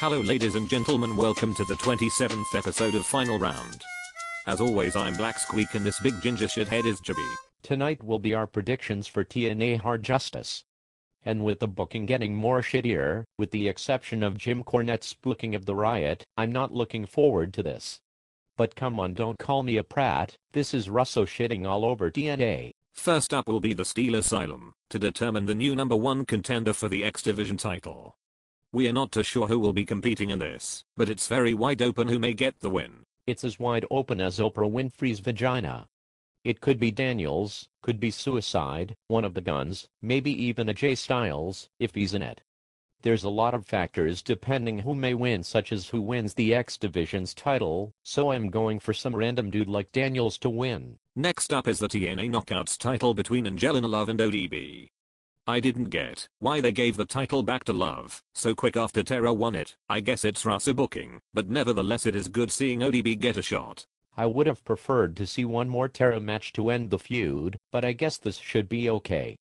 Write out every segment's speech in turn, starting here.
Hello ladies and gentlemen, welcome to the 27th episode of Final Round. As always, I'm Black Squeak and this big ginger shithead is Gibby. Tonight will be our predictions for TNA Hard Justice. And with the booking getting more shittier, with the exception of Jim Cornette's booking of the Riot, I'm not looking forward to this. But come on, don't call me a prat, this is Russo shitting all over TNA. First up will be the Steel Asylum, to determine the new number 1 contender for the X Division title. We are not too sure who will be competing in this, but it's very wide open who may get the win. It's as wide open as Oprah Winfrey's vagina. It could be Daniels, could be Suicide, one of the Guns, maybe even a Jay Styles, if he's in it. There's a lot of factors depending who may win, such as who wins the X Division's title, so I'm going for some random dude like Daniels to win. Next up is the TNA Knockouts title between Angelina Love and ODB. I didn't get why they gave the title back to Love so quick after Tara won it. I guess it's Russo booking, but nevertheless it is good seeing ODB get a shot. I would have preferred to see one more Tara match to end the feud, but I guess this should be okay.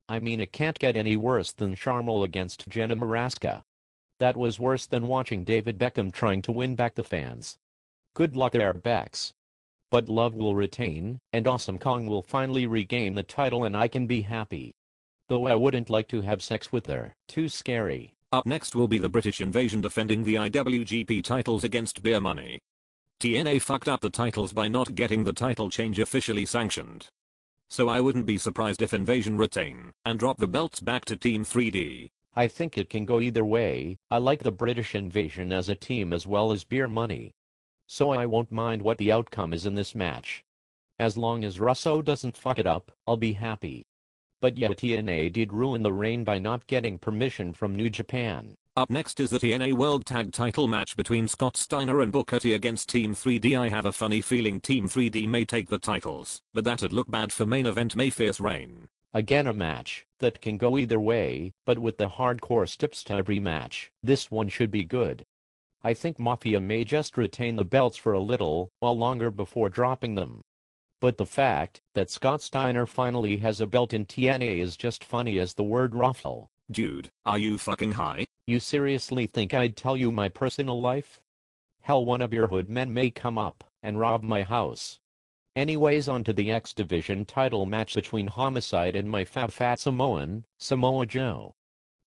I mean, it can't get any worse than Sharmell against Jenna Maraska. That was worse than watching David Beckham trying to win back the fans. Good luck there, Bex. But Love will retain, and Awesome Kong will finally regain the title and I can be happy. Though I wouldn't like to have sex with her, too scary. Up next will be the British Invasion defending the IWGP titles against Beer Money. TNA fucked up the titles by not getting the title change officially sanctioned. So I wouldn't be surprised if Invasion retain and drop the belts back to Team 3D. I think it can go either way. I like the British Invasion as a team as well as Beer Money. So I won't mind what the outcome is in this match. As long as Russo doesn't fuck it up, I'll be happy. But yeah, TNA did ruin the reign by not getting permission from New Japan. Up next is the TNA World Tag Title match between Scott Steiner and Booker T against Team 3D. I have a funny feeling Team 3D may take the titles, but that'd look bad for main event Mayfair's reign. Again, a match that can go either way, but with the hardcore steps to every match, this one should be good. I think Mafia may just retain the belts for a little while longer before dropping them. But the fact that Scott Steiner finally has a belt in TNA is just funny as the word ruffle. Dude, are you fucking high? You seriously think I'd tell you my personal life? Hell, one of your hood men may come up and rob my house. Anyways, on to the X Division title match between Homicide and my fat Samoan, Samoa Joe.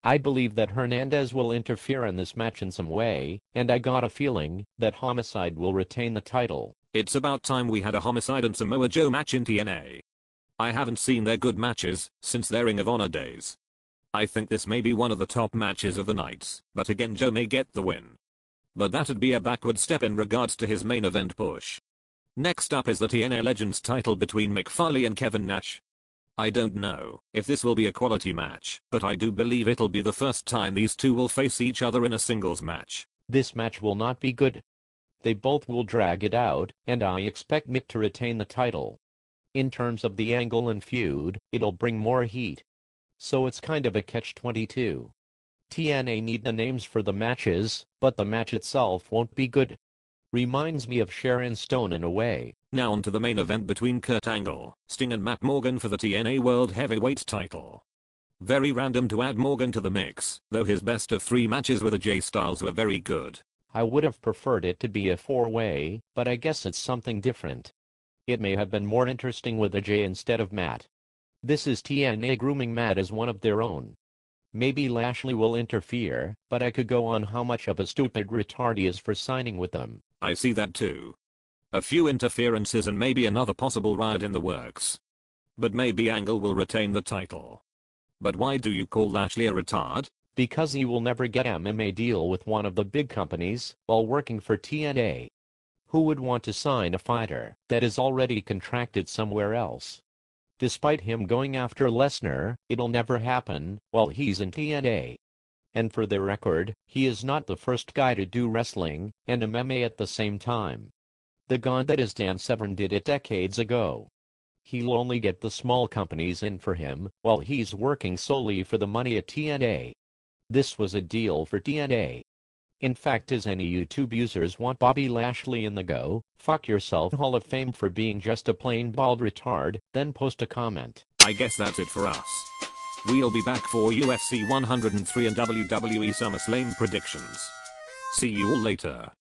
I believe that Hernandez will interfere in this match in some way, and I got a feeling that Homicide will retain the title. It's about time we had a Homicide and Samoa Joe match in TNA. I haven't seen their good matches since their Ring of Honor days. I think this may be one of the top matches of the night, but again Joe may get the win. But that'd be a backward step in regards to his main event push. Next up is the TNA Legends title between Mick Foley and Kevin Nash. I don't know if this will be a quality match, but I do believe it'll be the first time these two will face each other in a singles match. This match will not be good. They both will drag it out, and I expect Mick to retain the title. In terms of the angle and feud, it'll bring more heat. So it's kind of a catch-22. TNA need the names for the matches, but the match itself won't be good. Reminds me of Sharon Stone in a way. Now on to the main event between Kurt Angle, Sting and Matt Morgan for the TNA World Heavyweight title. Very random to add Morgan to the mix, though his best of 3 matches with AJ Styles were very good. I would have preferred it to be a 4-way, but I guess it's something different. It may have been more interesting with AJ instead of Matt. This is TNA grooming Matt as one of their own. Maybe Lashley will interfere, but I could go on how much of a stupid retard he is for signing with them. I see that too. A few interferences and maybe another possible riot in the works. But maybe Angle will retain the title. But why do you call Lashley a retard? Because he will never get an MMA deal with one of the big companies while working for TNA. Who would want to sign a fighter that is already contracted somewhere else? Despite him going after Lesnar, it'll never happen while he's in TNA. And for the record, he is not the first guy to do wrestling and MMA at the same time. The god that is Dan Severn did it decades ago. He'll only get the small companies in for him while he's working solely for the money at TNA. This was a deal for TNA. In fact, as any YouTube users want Bobby Lashley in the Go Fuck Yourself Hall of Fame for being just a plain bald retard, then post a comment. I guess that's it for us. We'll be back for UFC 103 and WWE SummerSlam predictions. See you all later.